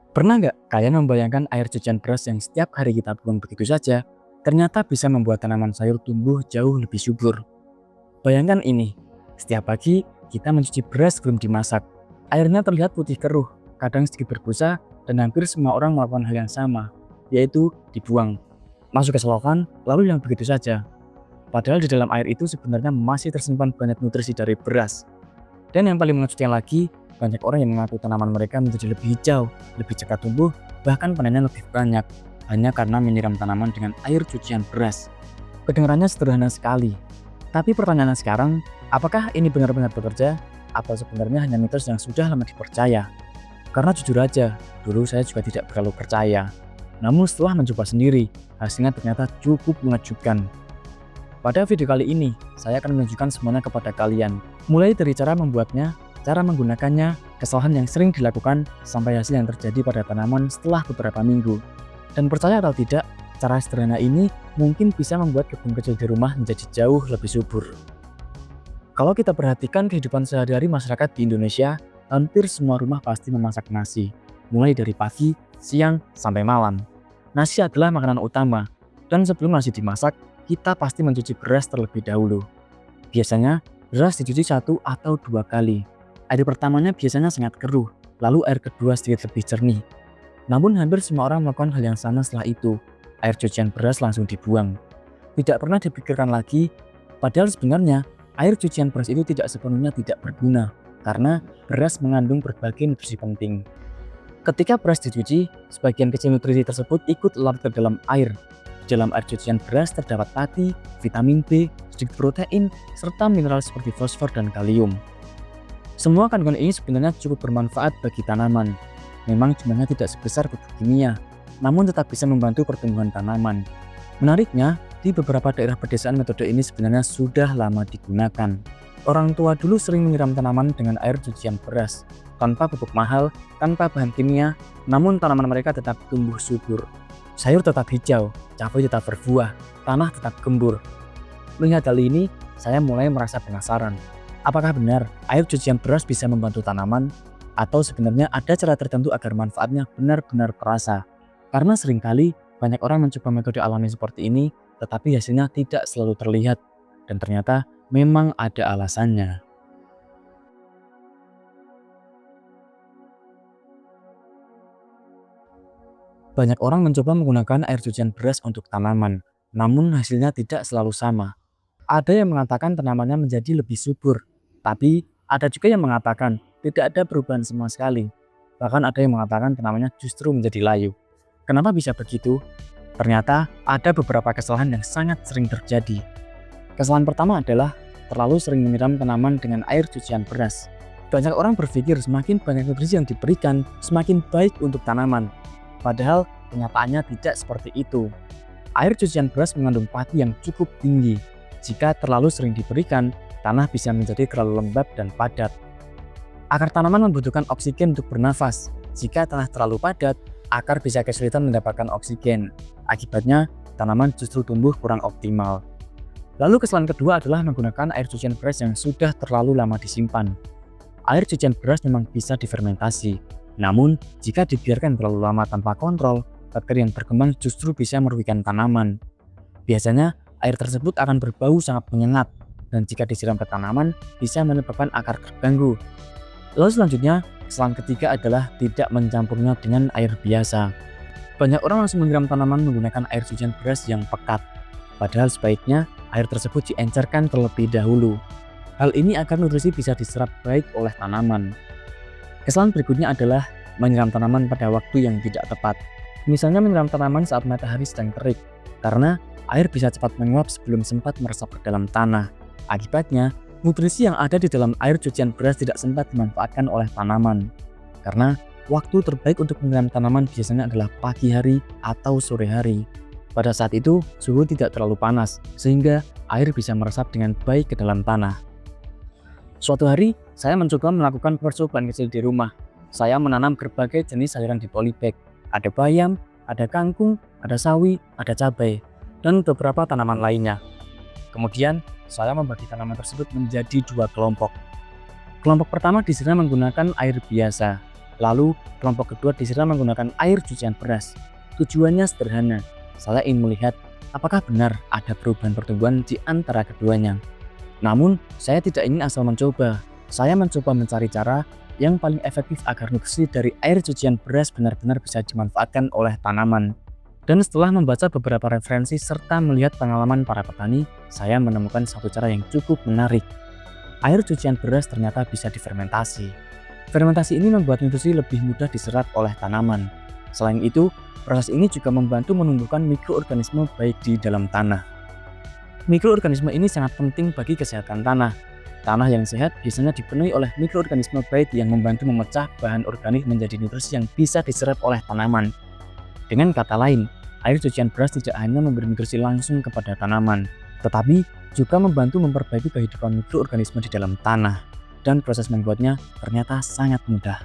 Pernah nggak kalian membayangkan air cucian beras yang setiap hari kita buang begitu saja, ternyata bisa membuat tanaman sayur tumbuh jauh lebih subur? Bayangkan ini, setiap pagi kita mencuci beras sebelum dimasak. Airnya terlihat putih keruh, kadang sedikit berbusa, dan hampir semua orang melakukan hal yang sama, yaitu dibuang. Masuk ke selokan, lalu yang begitu saja. Padahal di dalam air itu sebenarnya masih tersimpan banyak nutrisi dari beras. Dan yang paling mengejutkan lagi, banyak orang yang mengaku tanaman mereka menjadi lebih hijau, lebih cepat tumbuh, bahkan panennya lebih banyak, hanya karena menyiram tanaman dengan air cucian beras. Kedengarannya sederhana sekali, tapi pertanyaannya sekarang, apakah ini benar-benar bekerja, atau sebenarnya hanya mitos yang sudah lama dipercaya? Karena jujur aja, dulu saya juga tidak terlalu percaya. Namun setelah mencoba sendiri, hasilnya ternyata cukup mengejutkan. Pada video kali ini, saya akan menunjukkan semuanya kepada kalian. Mulai dari cara membuatnya, cara menggunakannya, kesalahan yang sering dilakukan, sampai hasil yang terjadi pada tanaman setelah beberapa minggu. Dan percaya atau tidak, cara sederhana ini mungkin bisa membuat kebun kecil di rumah menjadi jauh lebih subur. Kalau kita perhatikan kehidupan sehari-hari masyarakat di Indonesia, hampir semua rumah pasti memasak nasi, mulai dari pagi, siang, sampai malam. Nasi adalah makanan utama, dan sebelum nasi dimasak, kita pasti mencuci beras terlebih dahulu. Biasanya, beras dicuci 1 atau 2 kali. Air pertamanya biasanya sangat keruh, lalu air kedua sedikit lebih jernih. Namun hampir semua orang melakukan hal yang sama setelah itu. Air cucian beras langsung dibuang. Tidak pernah dipikirkan lagi, padahal sebenarnya air cucian beras itu tidak sepenuhnya tidak berguna, karena beras mengandung berbagai nutrisi penting. Ketika beras dicuci, sebagian kecil nutrisi tersebut ikut larut ke dalam air. Di dalam air cucian beras terdapat pati, vitamin B, sedikit protein, serta mineral seperti fosfor dan kalium. Semua kandungan ini sebenarnya cukup bermanfaat bagi tanaman. Memang jumlahnya tidak sebesar pupuk kimia, namun tetap bisa membantu pertumbuhan tanaman. Menariknya, di beberapa daerah pedesaan metode ini sebenarnya sudah lama digunakan. Orang tua dulu sering menyiram tanaman dengan air cucian beras, tanpa pupuk mahal, tanpa bahan kimia, namun tanaman mereka tetap tumbuh subur. Sayur tetap hijau, cabai tetap berbuah, tanah tetap gembur. Melihat hal ini, saya mulai merasa penasaran. Apakah benar air cucian beras bisa membantu tanaman? Atau sebenarnya ada cara tertentu agar manfaatnya benar-benar terasa? Karena seringkali banyak orang mencoba metode alami seperti ini, tetapi hasilnya tidak selalu terlihat. Dan ternyata memang ada alasannya. Banyak orang mencoba menggunakan air cucian beras untuk tanaman, namun hasilnya tidak selalu sama. Ada yang mengatakan tanamannya menjadi lebih subur, tapi ada juga yang mengatakan tidak ada perubahan sama sekali. Bahkan ada yang mengatakan tanamannya justru menjadi layu. Kenapa bisa begitu? Ternyata ada beberapa kesalahan yang sangat sering terjadi. Kesalahan pertama adalah terlalu sering menyiram tanaman dengan air cucian beras. Banyak orang berpikir semakin banyak nutrisi yang diberikan, semakin baik untuk tanaman. Padahal kenyataannya tidak seperti itu. Air cucian beras mengandung pati yang cukup tinggi. Jika terlalu sering diberikan, tanah bisa menjadi terlalu lembab dan padat. Akar tanaman membutuhkan oksigen untuk bernafas. Jika tanah terlalu padat, akar bisa kesulitan mendapatkan oksigen. Akibatnya, tanaman justru tumbuh kurang optimal. Lalu kesalahan kedua adalah menggunakan air cucian beras yang sudah terlalu lama disimpan. Air cucian beras memang bisa difermentasi. Namun, jika dibiarkan terlalu lama tanpa kontrol, bakteri yang berkembang justru bisa merugikan tanaman. Biasanya, air tersebut akan berbau sangat menyengat, dan jika disiram ke tanaman, bisa menyebabkan akar terganggu. Lalu selanjutnya, kesalahan ketiga adalah tidak mencampurnya dengan air biasa. Banyak orang langsung menyiram tanaman menggunakan air cucian beras yang pekat, padahal sebaiknya air tersebut diencerkan terlebih dahulu. Hal ini agar nutrisi bisa diserap baik oleh tanaman. Kesalahan berikutnya adalah menyiram tanaman pada waktu yang tidak tepat. Misalnya menyiram tanaman saat matahari sedang terik, karena air bisa cepat menguap sebelum sempat meresap ke dalam tanah. Akibatnya, nutrisi yang ada di dalam air cucian beras tidak sempat dimanfaatkan oleh tanaman. Karena waktu terbaik untuk menyiram tanaman biasanya adalah pagi hari atau sore hari. Pada saat itu, suhu tidak terlalu panas, sehingga air bisa meresap dengan baik ke dalam tanah. Suatu hari, saya mencoba melakukan percobaan kecil di rumah. Saya menanam berbagai jenis sayuran di polybag. Ada bayam, ada kangkung, ada sawi, ada cabai, dan beberapa tanaman lainnya. Kemudian, saya membagi tanaman tersebut menjadi 2 kelompok. Kelompok pertama disiram menggunakan air biasa. Lalu kelompok kedua disiram menggunakan air cucian beras. Tujuannya sederhana, saya ingin melihat apakah benar ada perubahan pertumbuhan di antara keduanya. Namun, saya tidak ingin asal mencoba. Saya mencoba mencari cara yang paling efektif agar nutrisi dari air cucian beras benar-benar bisa dimanfaatkan oleh tanaman. Dan setelah membaca beberapa referensi serta melihat pengalaman para petani, saya menemukan satu cara yang cukup menarik. Air cucian beras ternyata bisa difermentasi. Fermentasi ini membuat nutrisi lebih mudah diserap oleh tanaman. Selain itu, proses ini juga membantu menumbuhkan mikroorganisme baik di dalam tanah. Mikroorganisme ini sangat penting bagi kesehatan tanah. Tanah yang sehat biasanya dipenuhi oleh mikroorganisme baik yang membantu memecah bahan organik menjadi nutrisi yang bisa diserap oleh tanaman. Dengan kata lain, air cucian beras tidak hanya memberi nutrisi langsung kepada tanaman, tetapi juga membantu memperbaiki kehidupan mikroorganisme di dalam tanah. Dan proses membuatnya ternyata sangat mudah.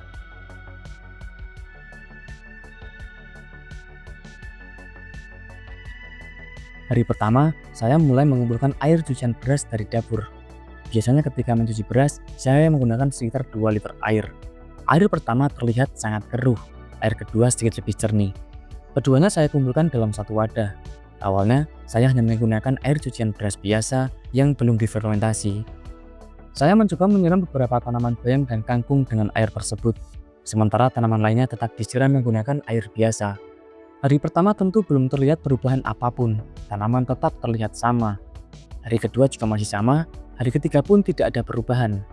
Hari pertama, saya mulai mengumpulkan air cucian beras dari dapur. Biasanya ketika mencuci beras, saya menggunakan sekitar 2 liter air. Air pertama terlihat sangat keruh, air kedua sedikit lebih jernih. Keduanya saya kumpulkan dalam satu wadah. Awalnya, saya hanya menggunakan air cucian beras biasa yang belum difermentasi. Saya mencoba menyiram beberapa tanaman bayam dan kangkung dengan air tersebut, sementara tanaman lainnya tetap disiram menggunakan air biasa. Hari pertama tentu belum terlihat perubahan apapun, tanaman tetap terlihat sama. Hari kedua juga masih sama, hari ketiga pun tidak ada perubahan.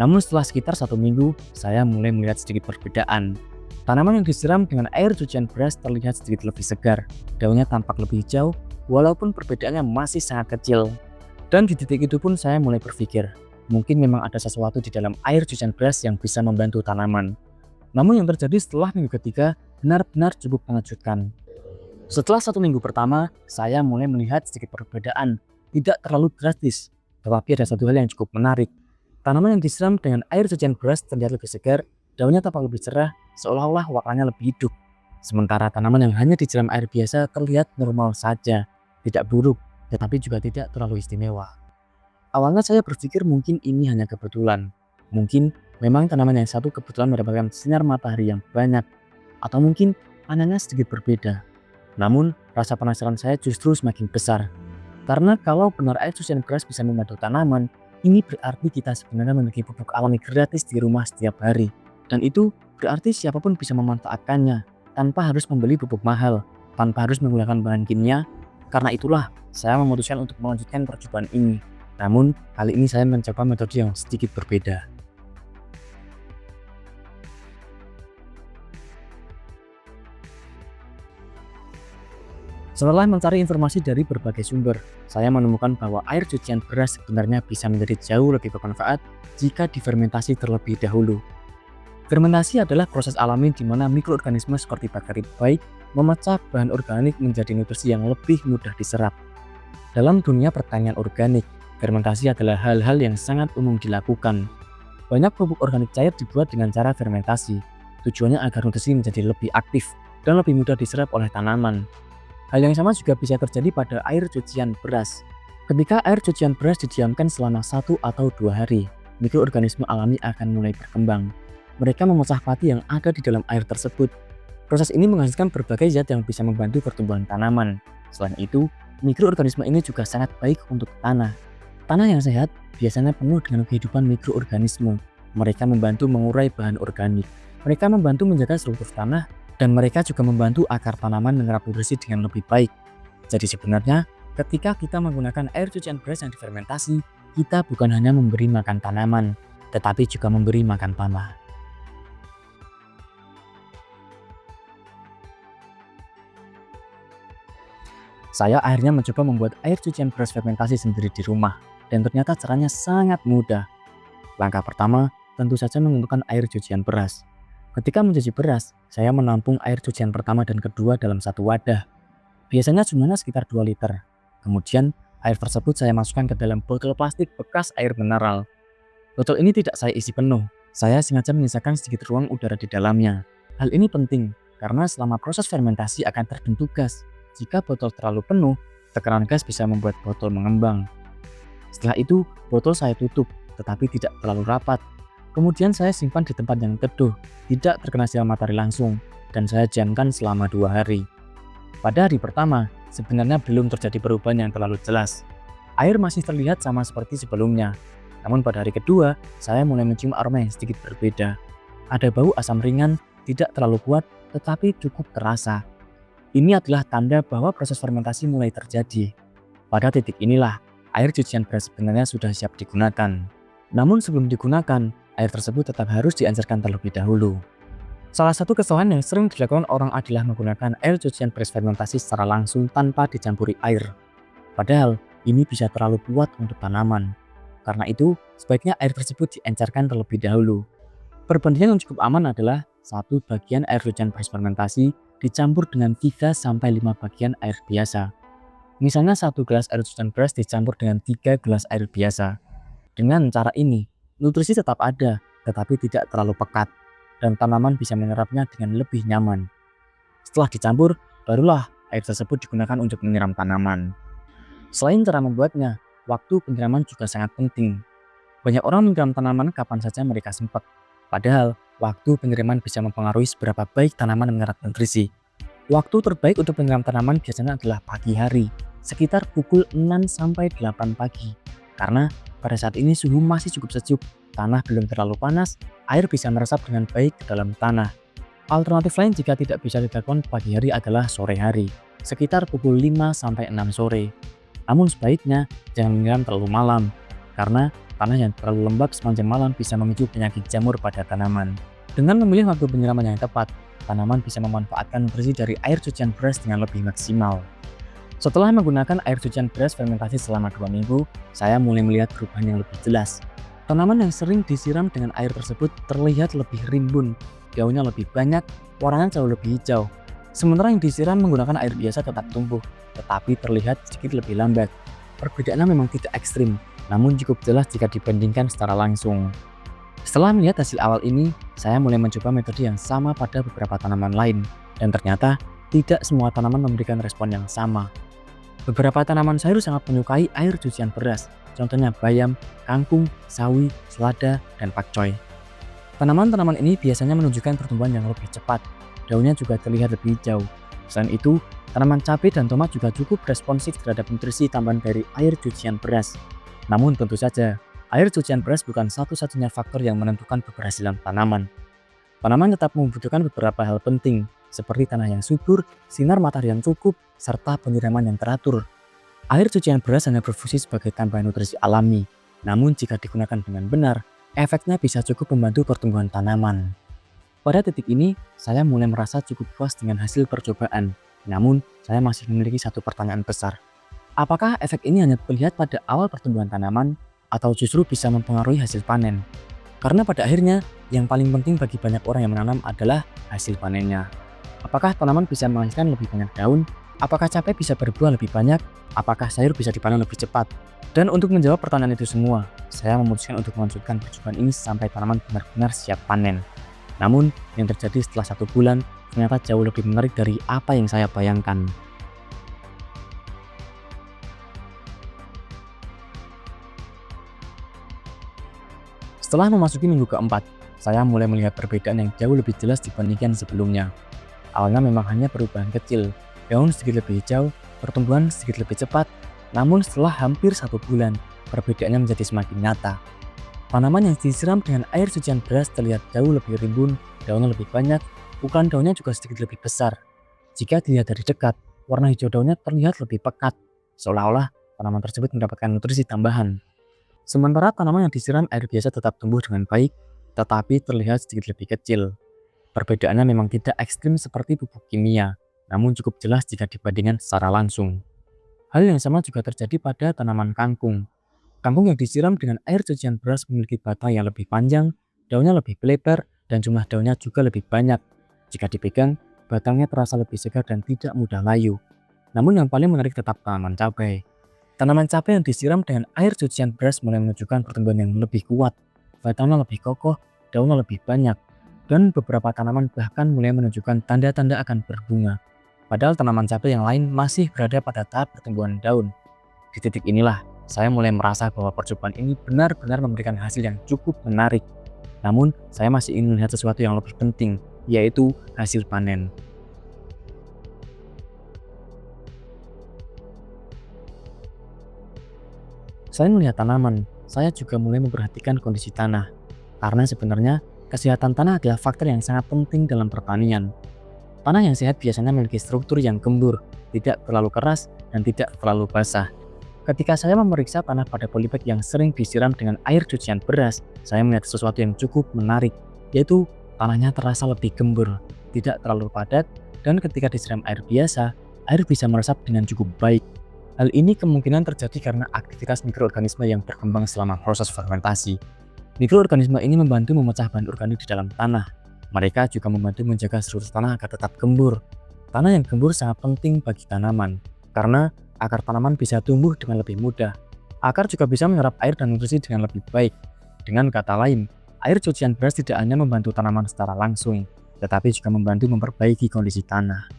Namun setelah sekitar 1 minggu, saya mulai melihat sedikit perbedaan. Tanaman yang disiram dengan air cucian beras terlihat sedikit lebih segar, daunnya tampak lebih hijau, walaupun perbedaannya masih sangat kecil. Dan di titik itu pun saya mulai berpikir, mungkin memang ada sesuatu di dalam air cucian beras yang bisa membantu tanaman. Namun yang terjadi setelah minggu ketiga benar-benar cukup mengejutkan. Setelah 1 minggu pertama, saya mulai melihat sedikit perbedaan, tidak terlalu drastis, tetapi ada satu hal yang cukup menarik. Tanaman yang disiram dengan air cucian beras terlihat lebih segar, daunnya tampak lebih cerah, seolah-olah warnanya lebih hidup. Sementara tanaman yang hanya disiram air biasa terlihat normal saja, tidak buruk, tetapi juga tidak terlalu istimewa. Awalnya saya berpikir mungkin ini hanya kebetulan. Mungkin memang tanaman yang satu kebetulan mendapatkan sinar matahari yang banyak, atau mungkin panennya sedikit berbeda. Namun, rasa penasaran saya justru semakin besar. Karena kalau benar air cucian beras bisa membantu tanaman, ini berarti kita sebenarnya memiliki pupuk alami gratis di rumah setiap hari. Dan itu berarti siapapun bisa memanfaatkannya, tanpa harus membeli pupuk mahal, tanpa harus menggunakan bahan kimia. Karena itulah, saya memutuskan untuk melanjutkan percobaan ini. Namun, kali ini saya mencoba metode yang sedikit berbeda. Setelah mencari informasi dari berbagai sumber, saya menemukan bahwa air cucian beras sebenarnya bisa menjadi jauh lebih bermanfaat jika difermentasi terlebih dahulu. Fermentasi adalah proses alami di mana mikroorganisme seperti bakteri baik memecah bahan organik menjadi nutrisi yang lebih mudah diserap. Dalam dunia pertanian organik, fermentasi adalah hal-hal yang sangat umum dilakukan. Banyak pupuk organik cair dibuat dengan cara fermentasi. Tujuannya agar nutrisi menjadi lebih aktif dan lebih mudah diserap oleh tanaman. Hal yang sama juga bisa terjadi pada air cucian beras. Ketika air cucian beras didiamkan selama 1 atau 2 hari, mikroorganisme alami akan mulai berkembang. Mereka memecah pati yang ada di dalam air tersebut. Proses ini menghasilkan berbagai zat yang bisa membantu pertumbuhan tanaman. Selain itu, mikroorganisme ini juga sangat baik untuk tanah. Tanah yang sehat biasanya penuh dengan kehidupan mikroorganisme. Mereka membantu mengurai bahan organik. Mereka membantu menjaga struktur tanah, dan mereka juga membantu akar tanaman menyerap nutrisi dengan lebih baik. Jadi sebenarnya, ketika kita menggunakan air cucian beras yang difermentasi, kita bukan hanya memberi makan tanaman, tetapi juga memberi makan tanah. Saya akhirnya mencoba membuat air cucian beras fermentasi sendiri di rumah, dan ternyata caranya sangat mudah. Langkah pertama, tentu saja mengumpulkan air cucian beras. Ketika mencuci beras, saya menampung air cucian pertama dan kedua dalam satu wadah. Biasanya jumlahnya sekitar 2 liter. Kemudian, air tersebut saya masukkan ke dalam botol plastik bekas air mineral. Botol ini tidak saya isi penuh. Saya sengaja menyisakan sedikit ruang udara di dalamnya. Hal ini penting karena selama proses fermentasi akan terbentuk gas. Jika botol terlalu penuh, tekanan gas bisa membuat botol mengembang. Setelah itu, botol saya tutup, tetapi tidak terlalu rapat. Kemudian saya simpan di tempat yang teduh, tidak terkena sinar matahari langsung, dan saya diamkan selama 2 hari. Pada hari pertama, sebenarnya belum terjadi perubahan yang terlalu jelas. Air masih terlihat sama seperti sebelumnya. Namun pada hari kedua, saya mulai mencium aroma yang sedikit berbeda. Ada bau asam ringan, tidak terlalu kuat, tetapi cukup terasa. Ini adalah tanda bahwa proses fermentasi mulai terjadi. Pada titik inilah, air cucian beras sebenarnya sudah siap digunakan. Namun sebelum digunakan, air tersebut tetap harus dianjurkan terlebih dahulu. Salah satu kesalahan yang sering dilakukan orang adalah menggunakan air cucian beras fermentasi secara langsung tanpa dicampuri air. Padahal, ini bisa terlalu kuat untuk tanaman. Karena itu, sebaiknya air tersebut diencerkan terlebih dahulu. Perbandingan yang cukup aman adalah 1 bagian air cucian beras fermentasi dicampur dengan 3-5 bagian air biasa. Misalnya 1 gelas air cucian beras dicampur dengan 3 gelas air biasa. Dengan cara ini, nutrisi tetap ada, tetapi tidak terlalu pekat, dan tanaman bisa menyerapnya dengan lebih nyaman. Setelah dicampur, barulah air tersebut digunakan untuk menyiram tanaman. Selain cara membuatnya, waktu penyiraman juga sangat penting. Banyak orang menyiram tanaman kapan saja mereka sempat. Padahal, waktu penyiraman bisa mempengaruhi seberapa baik tanaman menyerap nutrisi. Waktu terbaik untuk menyiram tanaman biasanya adalah pagi hari, sekitar pukul 6-8 pagi. Karena pada saat ini suhu masih cukup sejuk, tanah belum terlalu panas, air bisa meresap dengan baik ke dalam tanah. Alternatif lain jika tidak bisa dilakukan pagi hari adalah sore hari, sekitar pukul 5-6 sore. Namun sebaiknya jangan menyiram terlalu malam, karena tanah yang terlalu lembab sepanjang malam bisa memicu penyakit jamur pada tanaman. Dengan memilih waktu penyiraman yang tepat, tanaman bisa memanfaatkan nutrisi dari air cucian beras dengan lebih maksimal. Setelah menggunakan air cucian beras fermentasi selama 2 minggu, saya mulai melihat perubahan yang lebih jelas. Tanaman yang sering disiram dengan air tersebut terlihat lebih rimbun, daunnya lebih banyak, warnanya jauh lebih hijau. Sementara yang disiram menggunakan air biasa tetap tumbuh, tetapi terlihat sedikit lebih lambat. Perbedaannya memang tidak ekstrim, namun cukup jelas jika dibandingkan secara langsung. Setelah melihat hasil awal ini, saya mulai mencoba metode yang sama pada beberapa tanaman lain, dan ternyata tidak semua tanaman memberikan respon yang sama. Beberapa tanaman sayur sangat menyukai air cucian beras, contohnya bayam, kangkung, sawi, selada, dan pakcoy. Tanaman-tanaman ini biasanya menunjukkan pertumbuhan yang lebih cepat, daunnya juga terlihat lebih hijau. Selain itu, tanaman cabai dan tomat juga cukup responsif terhadap nutrisi tambahan dari air cucian beras. Namun tentu saja, air cucian beras bukan satu-satunya faktor yang menentukan keberhasilan tanaman. Tanaman tetap membutuhkan beberapa hal penting, seperti tanah yang subur, sinar matahari yang cukup, serta penyiraman yang teratur. Air cucian beras hanya berfungsi sebagai tambahan nutrisi alami, namun jika digunakan dengan benar, efeknya bisa cukup membantu pertumbuhan tanaman. Pada titik ini, saya mulai merasa cukup puas dengan hasil percobaan. Namun, saya masih memiliki satu pertanyaan besar. Apakah efek ini hanya terlihat pada awal pertumbuhan tanaman, atau justru bisa mempengaruhi hasil panen? Karena pada akhirnya, yang paling penting bagi banyak orang yang menanam adalah hasil panennya. Apakah tanaman bisa menghasilkan lebih banyak daun? Apakah cabai bisa berbuah lebih banyak? Apakah sayur bisa dipanen lebih cepat? Dan untuk menjawab pertanyaan itu semua, saya memutuskan untuk melanjutkan percobaan ini sampai tanaman benar-benar siap panen. Namun, yang terjadi setelah 1 bulan ternyata jauh lebih menarik dari apa yang saya bayangkan. Setelah memasuki minggu keempat, saya mulai melihat perbedaan yang jauh lebih jelas dibandingkan sebelumnya. Awalnya memang hanya perubahan kecil, daun sedikit lebih hijau, pertumbuhan sedikit lebih cepat, namun setelah hampir 1 bulan, perbedaannya menjadi semakin nyata. Tanaman yang disiram dengan air cucian beras terlihat jauh lebih rimbun, daunnya lebih banyak, ukuran daunnya juga sedikit lebih besar. Jika dilihat dari dekat, warna hijau daunnya terlihat lebih pekat, seolah-olah tanaman tersebut mendapatkan nutrisi tambahan. Sementara tanaman yang disiram air biasa tetap tumbuh dengan baik, tetapi terlihat sedikit lebih kecil. Perbedaannya memang tidak ekstrim seperti pupuk kimia, namun cukup jelas jika dibandingkan secara langsung. Hal yang sama juga terjadi pada tanaman kangkung. Kangkung yang disiram dengan air cucian beras memiliki batang yang lebih panjang, daunnya lebih lebar, dan jumlah daunnya juga lebih banyak. Jika dipegang, batangnya terasa lebih segar dan tidak mudah layu. Namun yang paling menarik tetap tanaman cabai. Tanaman cabai yang disiram dengan air cucian beras mulai menunjukkan pertumbuhan yang lebih kuat, batangnya lebih kokoh, daunnya lebih banyak, dan beberapa tanaman bahkan mulai menunjukkan tanda-tanda akan berbunga. Padahal tanaman cabai yang lain masih berada pada tahap pertumbuhan daun. Di titik inilah, saya mulai merasa bahwa percobaan ini benar-benar memberikan hasil yang cukup menarik. Namun, saya masih ingin melihat sesuatu yang lebih penting, yaitu hasil panen. Selain melihat tanaman, saya juga mulai memperhatikan kondisi tanah. Karena sebenarnya, kesehatan tanah adalah faktor yang sangat penting dalam pertanian. Tanah yang sehat biasanya memiliki struktur yang gembur, tidak terlalu keras, dan tidak terlalu basah. Ketika saya memeriksa tanah pada polybag yang sering disiram dengan air cucian beras, saya melihat sesuatu yang cukup menarik, yaitu tanahnya terasa lebih gembur, tidak terlalu padat, dan ketika disiram air biasa, air bisa meresap dengan cukup baik. Hal ini kemungkinan terjadi karena aktivitas mikroorganisme yang berkembang selama proses fermentasi. Mikroorganisme ini membantu memecah bahan organik di dalam tanah. Mereka juga membantu menjaga struktur tanah agar tetap gembur. Tanah yang gembur sangat penting bagi tanaman, karena akar tanaman bisa tumbuh dengan lebih mudah. Akar juga bisa menyerap air dan nutrisi dengan lebih baik. Dengan kata lain, air cucian beras tidak hanya membantu tanaman secara langsung, tetapi juga membantu memperbaiki kondisi tanah.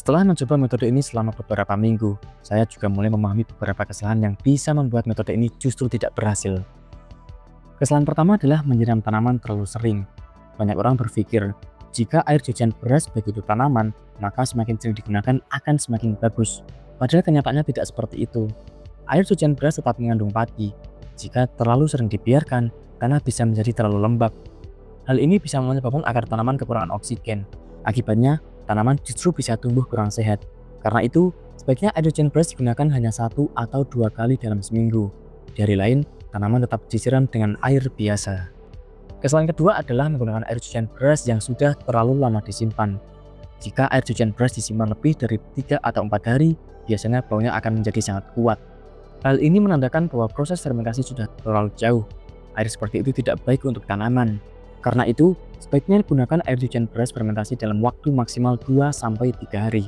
Setelah mencoba metode ini selama beberapa minggu, saya juga mulai memahami beberapa kesalahan yang bisa membuat metode ini justru tidak berhasil. Kesalahan pertama adalah menyiram tanaman terlalu sering. Banyak orang berpikir, jika air cucian beras baik untuk tanaman, maka semakin sering digunakan akan semakin bagus. Padahal kenyataannya tidak seperti itu. Air cucian beras tetap mengandung padi. Jika terlalu sering dibiarkan, tanah bisa menjadi terlalu lembab. Hal ini bisa menyebabkan akar tanaman kekurangan oksigen. Akibatnya, tanaman justru bisa tumbuh kurang sehat. Karena itu, sebaiknya air cucian beras digunakan hanya 1 atau 2 kali dalam seminggu. Di hari lain, tanaman tetap disiram dengan air biasa. Kesalahan kedua adalah menggunakan air cucian beras yang sudah terlalu lama disimpan. Jika air cucian beras disimpan lebih dari 3 atau 4 hari, biasanya baunya akan menjadi sangat kuat. Hal ini menandakan bahwa proses fermentasi sudah terlalu jauh. Air seperti itu tidak baik untuk tanaman. Karena itu, sebaiknya gunakan air cucian beras fermentasi dalam waktu maksimal 2-3 hari.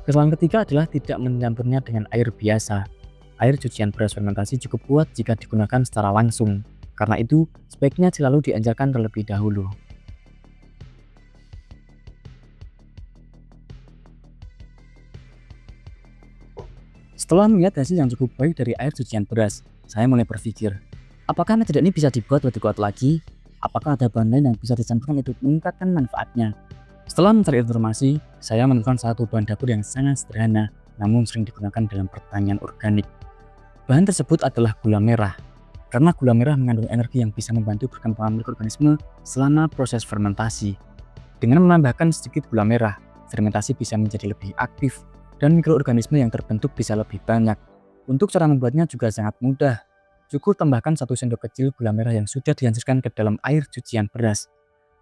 Kesalahan ketiga adalah tidak mencampurnya dengan air biasa. Air cucian beras fermentasi cukup kuat jika digunakan secara langsung. Karena itu, sebaiknya selalu dianjurkan terlebih dahulu. Setelah melihat hasil yang cukup baik dari air cucian beras, saya mulai berpikir, apakah metode ini bisa dibuat lebih kuat lagi? Apakah ada bahan lain yang bisa dicampurkan untuk meningkatkan manfaatnya? Setelah mencari informasi, saya menemukan satu bahan dapur yang sangat sederhana, namun sering digunakan dalam pertanian organik. Bahan tersebut adalah gula merah. Karena gula merah mengandung energi yang bisa membantu perkembangan mikroorganisme selama proses fermentasi. Dengan menambahkan sedikit gula merah, fermentasi bisa menjadi lebih aktif dan mikroorganisme yang terbentuk bisa lebih banyak. Untuk cara membuatnya juga sangat mudah. Cukup tambahkan 1 sendok kecil gula merah yang sudah dihancurkan ke dalam air cucian beras.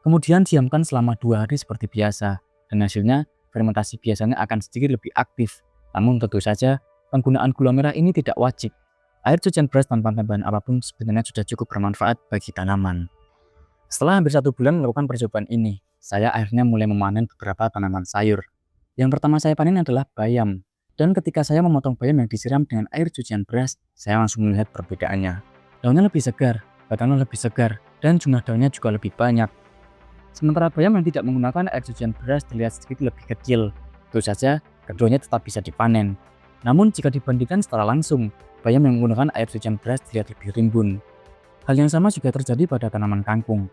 Kemudian diamkan selama 2 hari seperti biasa, dan hasilnya fermentasi biasanya akan sedikit lebih aktif. Namun tentu saja, penggunaan gula merah ini tidak wajib. Air cucian beras tanpa tambahan apapun sebenarnya sudah cukup bermanfaat bagi tanaman. Setelah hampir 1 bulan melakukan percobaan ini, saya akhirnya mulai memanen beberapa tanaman sayur. Yang pertama saya panen adalah bayam. Dan ketika saya memotong bayam yang disiram dengan air cucian beras, saya langsung melihat perbedaannya. Daunnya lebih segar, batangnya lebih segar, dan jumlah daunnya juga lebih banyak. Sementara bayam yang tidak menggunakan air cucian beras terlihat sedikit lebih kecil. Tentu saja, keduanya tetap bisa dipanen. Namun jika dibandingkan secara langsung, bayam yang menggunakan air cucian beras terlihat lebih rimbun. Hal yang sama juga terjadi pada tanaman kangkung.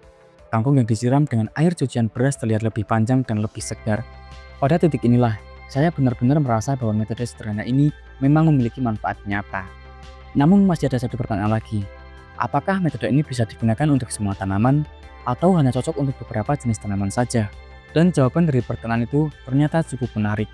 Kangkung yang disiram dengan air cucian beras terlihat lebih panjang dan lebih segar. Pada titik inilah, saya benar-benar merasa bahwa metode sederhana ini memang memiliki manfaat nyata. Namun masih ada satu pertanyaan lagi. Apakah metode ini bisa digunakan untuk semua tanaman atau hanya cocok untuk beberapa jenis tanaman saja? Dan jawaban dari pertanyaan itu ternyata cukup menarik.